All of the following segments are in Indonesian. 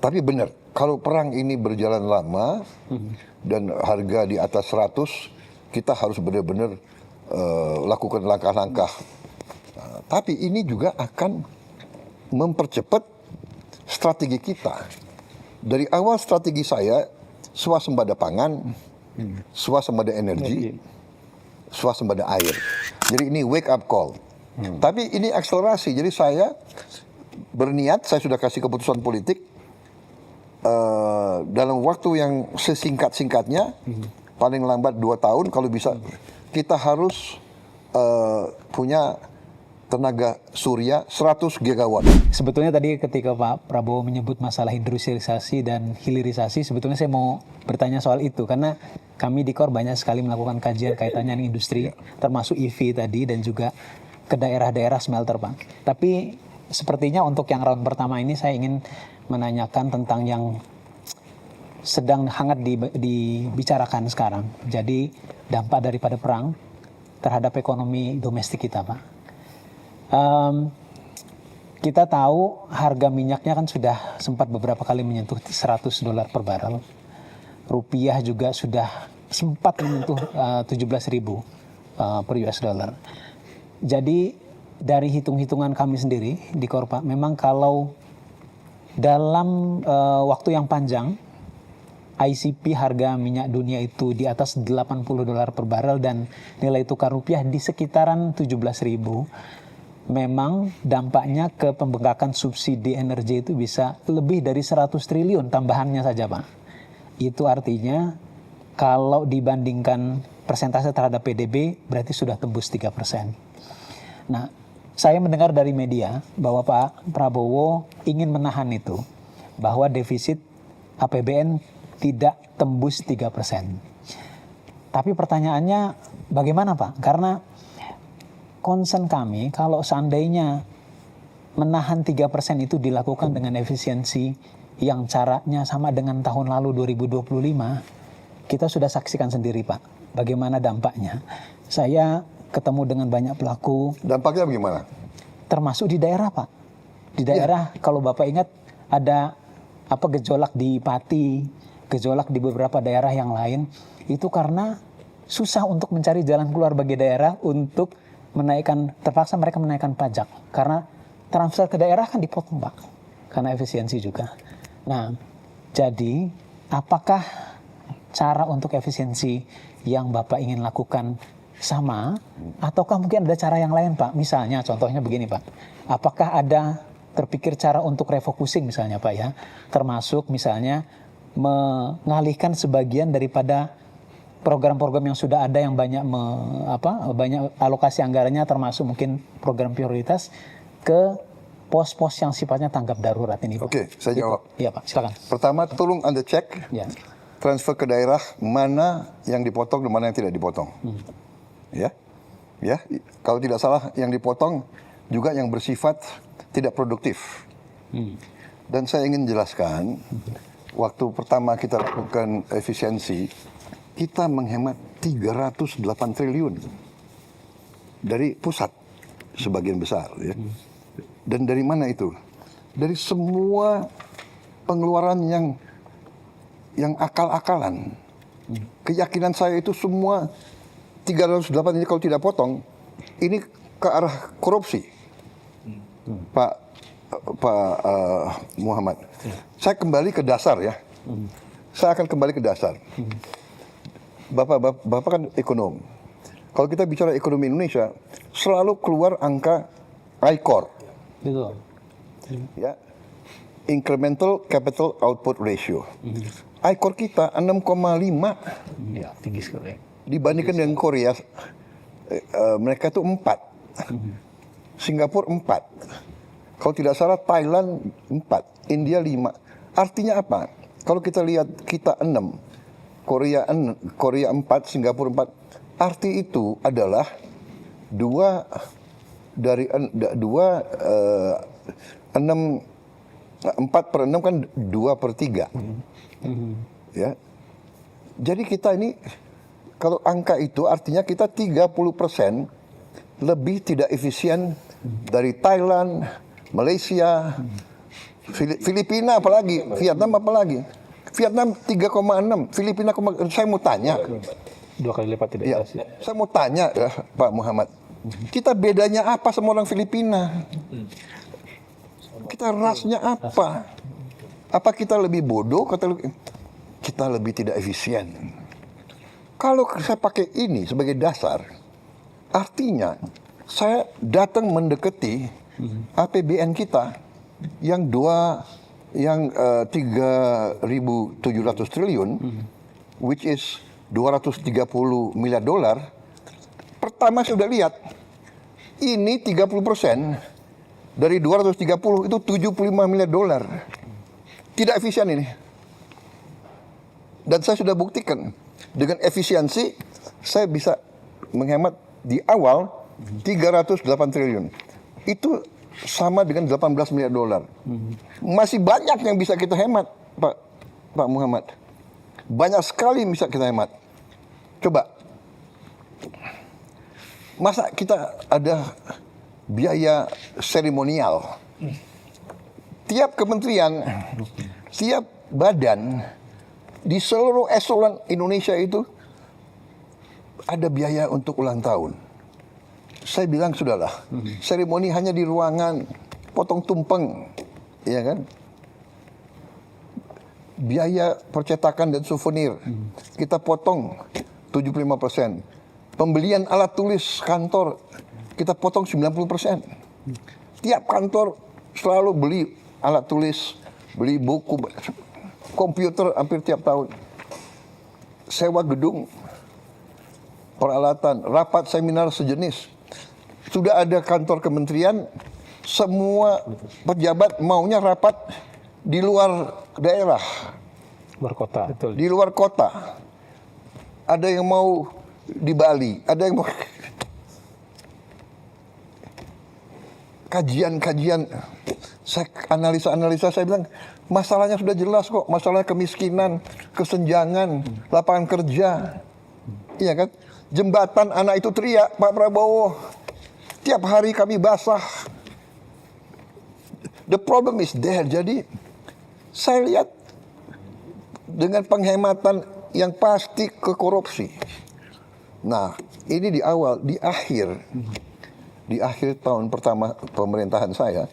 Tapi benar, kalau perang ini berjalan lama dan harga di atas 100, kita harus benar-benar lakukan langkah-langkah. Tapi ini juga akan mempercepat strategi kita. Dari awal strategi saya, swasembada pangan, swasembada energi, swasembada air. Jadi ini wake up call. Tapi ini akselerasi, jadi saya berniat, saya sudah kasih keputusan politik, dalam waktu yang sesingkat-singkatnya, paling lambat 2 tahun kalau bisa, kita harus punya tenaga surya 100 gigawatt. Sebetulnya tadi ketika Pak Prabowo menyebut masalah industrialisasi dan hilirisasi, sebetulnya saya mau bertanya soal itu, karena kami di KOR banyak sekali melakukan kajian kaitannya dengan industri, termasuk EV tadi dan juga ke daerah-daerah smelter, Pak. Tapi sepertinya untuk yang round pertama ini saya ingin menanyakan tentang yang sedang hangat dibicarakan sekarang. Jadi dampak daripada perang terhadap ekonomi domestik kita, Pak. Kita tahu harga minyaknya kan sudah sempat beberapa kali menyentuh $100 per barrel. Rupiah juga sudah sempat menyentuh 17.000 per US dollar. Jadi dari hitung-hitungan kami sendiri di Korpa, memang kalau dalam waktu yang panjang, ICP harga minyak dunia itu di atas $80 per barrel dan nilai tukar rupiah di sekitaran 17.000, memang dampaknya ke pembengkakan subsidi energi itu bisa lebih dari 100 triliun tambahannya saja, Pak. Itu artinya kalau dibandingkan persentase terhadap PDB berarti sudah tembus 3%. Nah, saya mendengar dari media bahwa Pak Prabowo ingin menahan itu, bahwa defisit APBN tidak tembus 3%. Tapi pertanyaannya bagaimana, Pak? Karena concern kami kalau seandainya menahan 3% itu dilakukan dengan efisiensi yang caranya sama dengan tahun lalu 2025, kita sudah saksikan sendiri, Pak, bagaimana dampaknya. Saya ketemu dengan banyak pelaku. Dampaknya bagaimana? Termasuk di daerah, Pak. Di daerah, kalau Bapak ingat, ada gejolak di Pati, gejolak di beberapa daerah yang lain. Itu karena susah untuk mencari jalan keluar bagi daerah untuk terpaksa mereka menaikkan pajak. Karena transfer ke daerah kan dipotong, Pak. Karena efisiensi juga. Nah, jadi apakah cara untuk efisiensi yang Bapak ingin lakukan sama, ataukah mungkin ada cara yang lain, Pak? Misalnya, contohnya begini, Pak. Apakah ada terpikir cara untuk refocusing misalnya, Pak, ya? Termasuk misalnya mengalihkan sebagian daripada program-program yang sudah ada yang banyak alokasi anggarannya, termasuk mungkin program prioritas, ke pos-pos yang sifatnya tanggap darurat ini, Pak. Oke, saya jawab. Iya, Pak, silakan. Pertama, tolong Anda cek transfer ke daerah mana yang dipotong dan mana yang tidak dipotong. Ya, kalau tidak salah yang dipotong juga yang bersifat tidak produktif. Dan saya ingin jelaskan, waktu pertama kita lakukan efisiensi, kita menghemat 308 triliun dari pusat sebagian besar, ya. Dan dari mana itu? Dari semua pengeluaran yang akal-akalan. Keyakinan saya itu semua 308 ini kalau tidak potong, ini ke arah korupsi. Pak Muhammad, saya kembali ke dasar, ya. Saya akan kembali ke dasar. Bapak kan ekonom. Kalau kita bicara ekonomi Indonesia, selalu keluar angka ICOR. Betul. Ya, Incremental Capital Output Ratio. ICOR kita 6,5. Ya, tinggi sekali. Dibandingkan dengan Korea, mereka itu 4. Singapura 4. Kalau tidak salah Thailand 4. India 5. Artinya apa? Kalau kita lihat kita 6. Korea 4, Singapura 4. Arti itu adalah 4 per 6 kan 2/3. Ya. Jadi kita ini, kalau angka itu artinya kita 30% lebih tidak efisien dari Thailand, Malaysia, Filipina apalagi, Vietnam apalagi. Vietnam 3,6, Filipina, saya mau tanya. 2 kali lipat tidak Ya, Asia. saya mau tanya ya, Pak Muhammad, kita bedanya apa sama orang Filipina? Kita rasnya apa? Apa kita lebih bodoh? Kita lebih tidak efisien. Kalau saya pakai ini sebagai dasar, artinya saya datang mendekati APBN kita yang 3.700 triliun, which is 230 miliar dolar. Pertama saya sudah lihat, ini 30% dari 230 itu 75 miliar dolar. Tidak efisien ini. Dan saya sudah buktikan, dengan efisiensi saya bisa menghemat di awal 308 triliun. Itu sama dengan 18 miliar dolar. Masih banyak yang bisa kita hemat, Pak Muhammad. Banyak sekali bisa kita hemat. Coba, masa kita ada biaya seremonial? Tiap kementerian, tiap badan di seluruh eselon Indonesia itu ada biaya untuk ulang tahun. Saya bilang sudahlah, seremoni hanya di ruangan, potong tumpeng, ya kan? Biaya percetakan dan souvenir kita potong 75%. Pembelian alat tulis kantor kita potong 90%. Tiap kantor selalu beli alat tulis, beli buku, komputer hampir tiap tahun. Sewa gedung, peralatan, rapat seminar sejenis. Sudah ada kantor kementerian, semua pejabat maunya rapat di luar daerah, Luar kota. Betul. di luar kota. Ada yang mau di Bali, ada yang mau kajian-kajian. Saya analisa, saya bilang masalahnya sudah jelas kok, masalah kemiskinan, kesenjangan, lapangan kerja, iya kan? Jembatan anak itu teriak, Pak Prabowo, tiap hari kami basah. The problem is there. Jadi saya lihat dengan penghematan yang pasti ke korupsi. Nah, ini di awal, di akhir tahun pertama pemerintahan saya,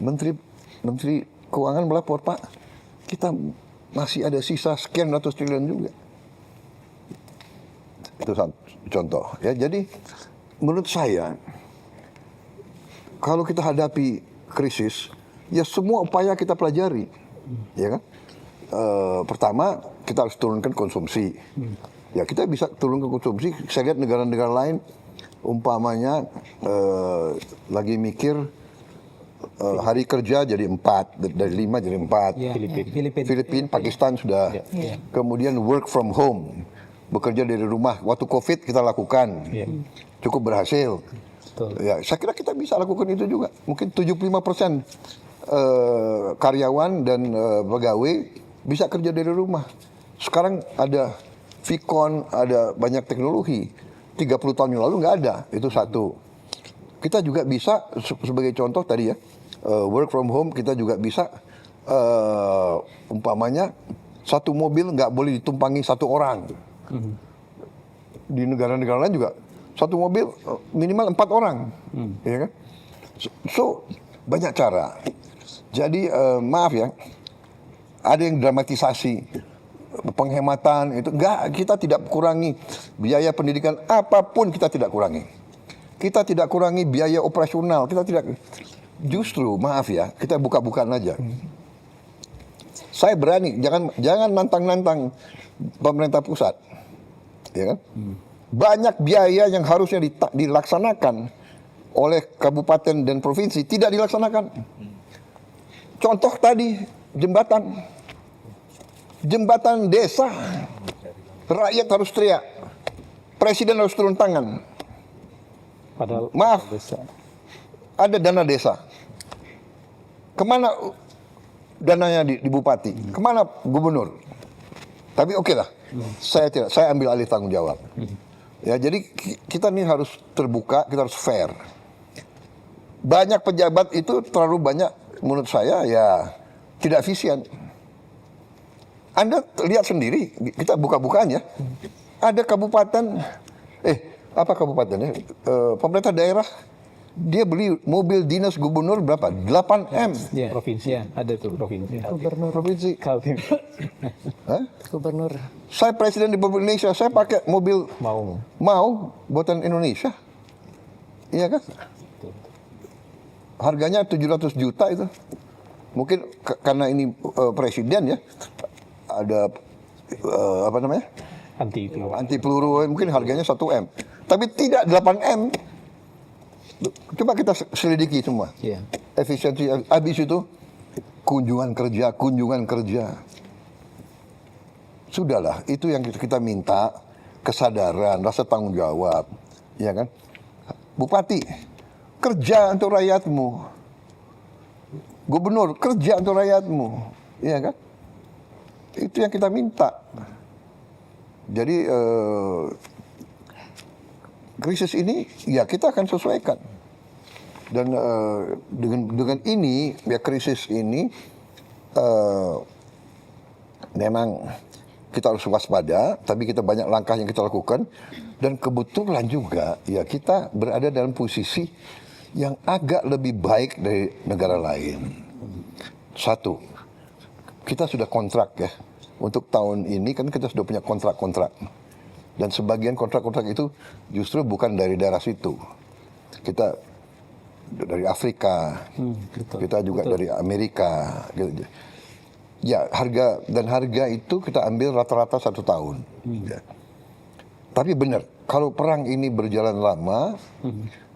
Menteri Keuangan melapor, Pak, kita masih ada sisa sekian ratus triliun juga. Itu contoh. Ya, jadi menurut saya, kalau kita hadapi krisis, ya semua upaya kita pelajari, ya kan? Pertama, kita harus turunkan konsumsi. Ya, kita bisa turunkan konsumsi. Saya lihat negara-negara lain, umpamanya lagi mikir hari kerja jadi 4, dari 5 jadi 4. Ya, Filipina, Pakistan sudah. Kemudian work from home, bekerja dari rumah. Waktu COVID kita lakukan, cukup berhasil. Betul. Ya, saya kira kita bisa lakukan itu juga. Mungkin 75% karyawan dan pegawai bisa kerja dari rumah. Sekarang ada Vicon, ada banyak teknologi. 30 tahun yang lalu nggak ada. Itu satu. Kita juga bisa, sebagai contoh tadi ya, work from home, kita juga bisa, umpamanya, satu mobil nggak boleh ditumpangi satu orang. Di negara-negara lain juga, satu mobil minimal 4 orang. Ya kan? So, banyak cara. Jadi, maaf ya, ada yang dramatisasi penghematan itu. Enggak, kita tidak kurangi biaya pendidikan apapun, kita tidak kurangi. Kita tidak kurangi biaya operasional, kita tidak. Justru maaf ya, kita buka-bukaan aja. Saya berani, jangan nantang-nantang pemerintah pusat, ya kan? Banyak biaya yang harusnya dilaksanakan oleh kabupaten dan provinsi tidak dilaksanakan. Contoh tadi jembatan desa, rakyat harus teriak, presiden harus turun tangan. Padahal Maaf, ada dana desa. Kemana dananya di bupati? Kemana gubernur? Tapi oke lah, saya ambil alih tanggung jawab. Ya, jadi kita ini harus terbuka, kita harus fair. Banyak pejabat itu terlalu banyak menurut saya ya tidak efisien. Anda lihat sendiri, kita buka-bukaan ya. Ada kabupaten, apa kabupatennya? Pemerintah daerah, dia beli mobil dinas gubernur berapa? 8M. Ya, Provinsi. ya, Ada tuh provinsi. Gubernur. Provinsi. Kaltim. Hah? Gubernur. Saya presiden Republik Indonesia, saya pakai mobil Mau. buatan Indonesia. Iya kan? Harganya 700 juta itu. Mungkin karena ini presiden ya, ada apa namanya? Anti itu. Anti peluru, mungkin harganya 1M. Tapi tidak 8M. Coba kita selidiki semua. ya. Efisiensi, habis itu kunjungan kerja. Sudahlah, itu yang kita minta, kesadaran, rasa tanggung jawab. Ya kan? Bupati, kerja untuk rakyatmu. Gubernur, kerja untuk rakyatmu. Ya kan? Itu yang kita minta. Jadi krisis ini ya kita akan sesuaikan. Dan dengan ini ya krisis ini memang kita harus waspada, tapi kita banyak langkah yang kita lakukan dan kebetulan juga ya kita berada dalam posisi yang agak lebih baik dari negara lain. Satu, kita sudah kontrak ya. Untuk tahun ini kan kita sudah punya kontrak-kontrak. Dan sebagian kontrak-kontrak itu justru bukan dari daerah situ. Kita dari Afrika, kita juga dari Amerika. Gitu. Ya, harga itu kita ambil rata-rata 1 tahun. Ya. Tapi benar, kalau perang ini berjalan lama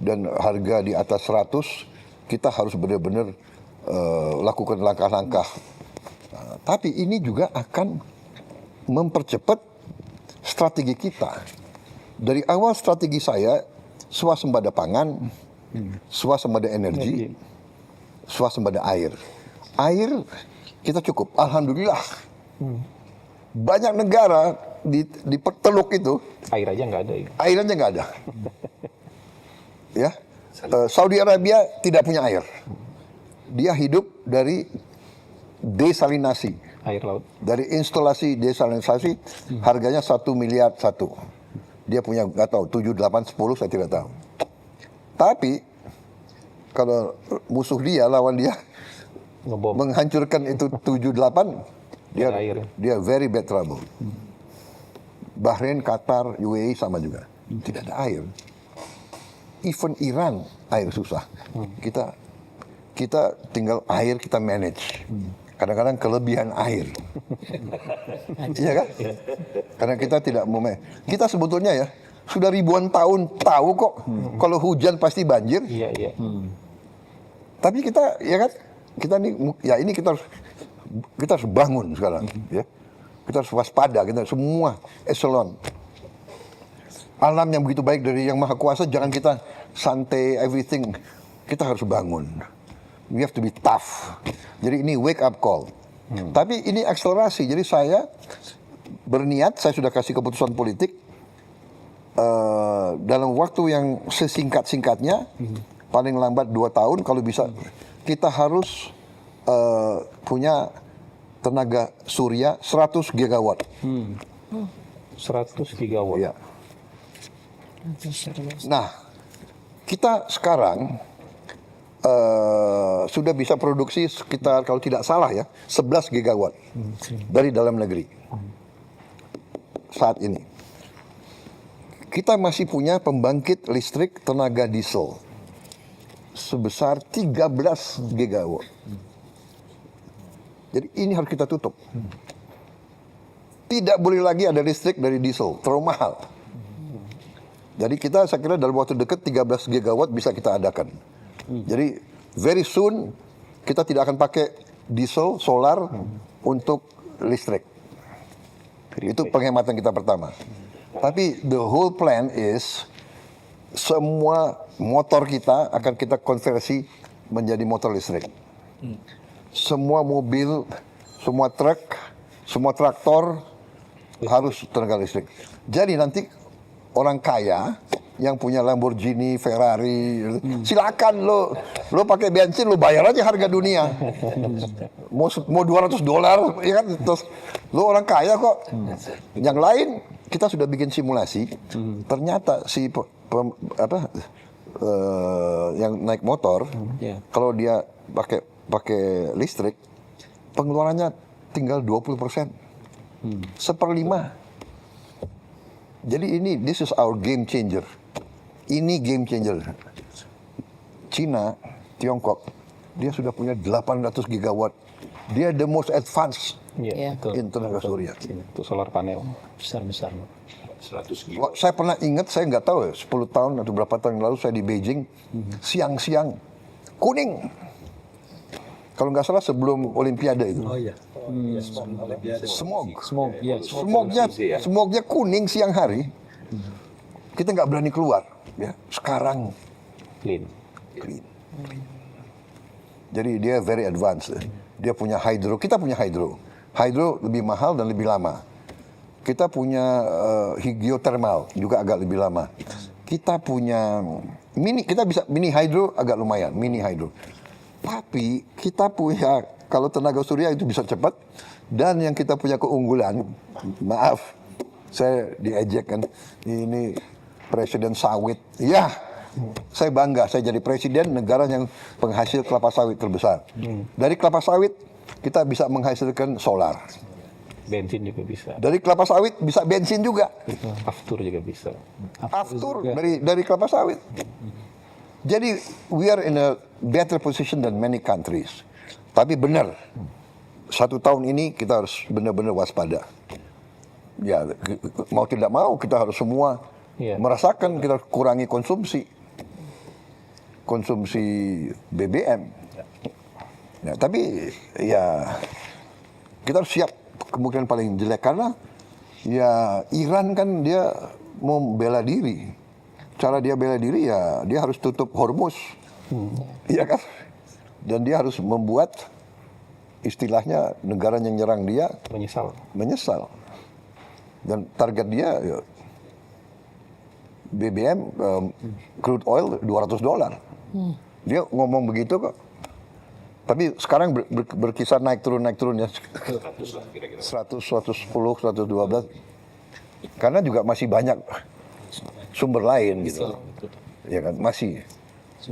dan harga di atas 100, kita harus benar-benar lakukan langkah-langkah. Tapi ini juga akan mempercepat strategi kita. Dari awal strategi saya, swasembada pangan, swasembada energi, swasembada air. Air kita cukup, alhamdulillah. Banyak negara di Teluk itu, Air aja nggak ada. airnya nggak ada. Ya, Saudi Arabia tidak punya air. Dia hidup dari desalinasi. Air laut. Dari instalasi desalinasi harganya 1 miliar satu. Dia punya nggak tahu 7, 8, 10 saya tidak tahu. Tapi kalau musuh dia lawan dia Ngebom. menghancurkan itu 7, 8 dia very bad trouble. Bahrain, Qatar, UAE sama juga. Tidak ada air. Even Iran air susah. Kita tinggal air kita manage. Kadang-kadang kelebihan air. Iya kan? Karena kita tidak mau kita sebetulnya ya sudah ribuan tahun tahu kok kalau hujan pasti banjir. Iya. Tapi kita ya kan ini kita harus bangun sekarang ya. Kita harus waspada, kita semua eselon. Alam yang begitu baik dari Yang Maha Kuasa, jangan kita santai everything. Kita harus bangun. We have to be tough. Jadi ini wake up call. Tapi ini akselerasi. Jadi saya berniat, saya sudah kasih keputusan politik dalam waktu yang sesingkat-singkatnya, paling lambat 2 tahun kalau bisa, kita harus punya tenaga surya 100 gigawatt. 100 gigawatt. Ya. Nah, kita sekarang sudah bisa produksi sekitar kalau tidak salah ya 11 gigawatt dari dalam negeri saat ini. Kita masih punya pembangkit listrik tenaga diesel sebesar 13 gigawatt. Jadi ini harus kita tutup. Tidak boleh lagi ada listrik dari diesel, terlalu mahal. Jadi kita saya kira dalam waktu dekat 13 gigawatt bisa kita adakan. Jadi very soon kita tidak akan pakai diesel, solar untuk listrik. Itu penghematan kita pertama. Tapi the whole plan is semua motor kita akan kita konversi menjadi motor listrik. Semua mobil, semua truk, semua traktor harus tenaga listrik. Jadi nanti orang kaya yang punya Lamborghini, Ferrari, silakan lo pakai bensin, lo bayar aja harga dunia. Mau $200, ya kan? Terus lo orang kaya kok. Yang lain kita sudah bikin simulasi, ternyata si yang naik motor, kalau dia pakai listrik, pengeluarannya tinggal 20%, 1/5. Jadi this is our game changer. Ini game changer. Cina, Tiongkok, dia sudah punya 800 gigawatt. Dia the most advanced Iya, betul. in tenaga surya. Itu solar panel. Besar-besar. 100 giga. Wah, saya pernah ingat, saya nggak tahu ya, 10 tahun atau berapa tahun yang lalu saya di Beijing, siang-siang, kuning. Kalau nggak salah sebelum Olimpiade itu. Oh iya. Smog. Iya, Smognya kuning siang hari. Kita nggak berani keluar. Ya. Sekarang clean. clean. Jadi dia very advanced. Dia punya hydro, kita punya hydro. Hydro lebih mahal dan lebih lama. Kita punya geothermal juga agak lebih lama. Kita punya kita bisa mini hydro agak lumayan, mini hydro. Tapi kita punya, kalau tenaga surya itu bisa cepat, dan yang kita punya keunggulan, maaf, saya diejek kan, ini presiden sawit. Ya, saya bangga, saya jadi presiden negara yang penghasil kelapa sawit terbesar. Dari kelapa sawit, kita bisa menghasilkan solar. Bensin juga bisa. Dari kelapa sawit bisa bensin juga. Aftur juga bisa. Aftur dari kelapa sawit. Jadi we are in a better position than many countries. Tapi benar, 1 tahun ini kita harus benar-benar waspada. Ya, mau tidak mau kita harus semua merasakan, kita harus kurangi konsumsi BBM. Ya, tapi ya kita harus siap kemungkinan paling jelek, karena ya Iran kan dia mau bela diri. Cara dia bela diri ya dia harus tutup Hormuz, iya kan? Dan dia harus membuat istilahnya negara yang nyerang dia menyesal. Dan target dia ya, BBM, crude oil $200. Dia ngomong begitu kok. Tapi sekarang berkisar naik turun ya. 100, 110, 112. Karena juga masih banyak sumber lain gitu. Ya kan, masih.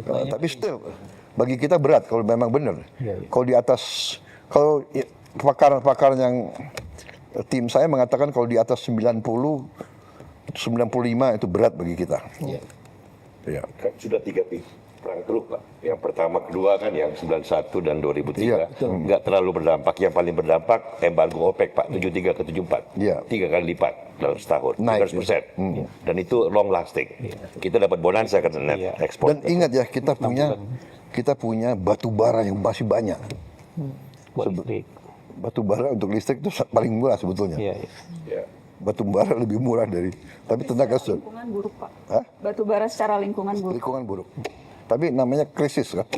Tapi still bagi kita berat kalau memang benar. Kalau di atas, kalau pakar-pakar yang tim saya mengatakan kalau di atas 90, 95 itu berat bagi kita. Ya. Kan sudah 3 perang teluk Pak. Yang pertama, kedua kan yang 91 dan 2003. Nggak terlalu berdampak. Yang paling berdampak embargo OPEC Pak, 73 ke 74. 3 kali lipat dalam setahun. Naik, 300%. Dan itu long lasting. Kita dapat bonansa kan net ekspor. Dan ingat ya, kita punya batu bara yang masih banyak. Buat listrik. Batu bara untuk listrik itu paling murah sebetulnya. Iya. Batu bara lebih murah dari, tapi tenaga surya. Lingkungan buruk Pak. Batu bara secara lingkungan buruk. Lingkungan buruk. Tapi namanya krisis kan.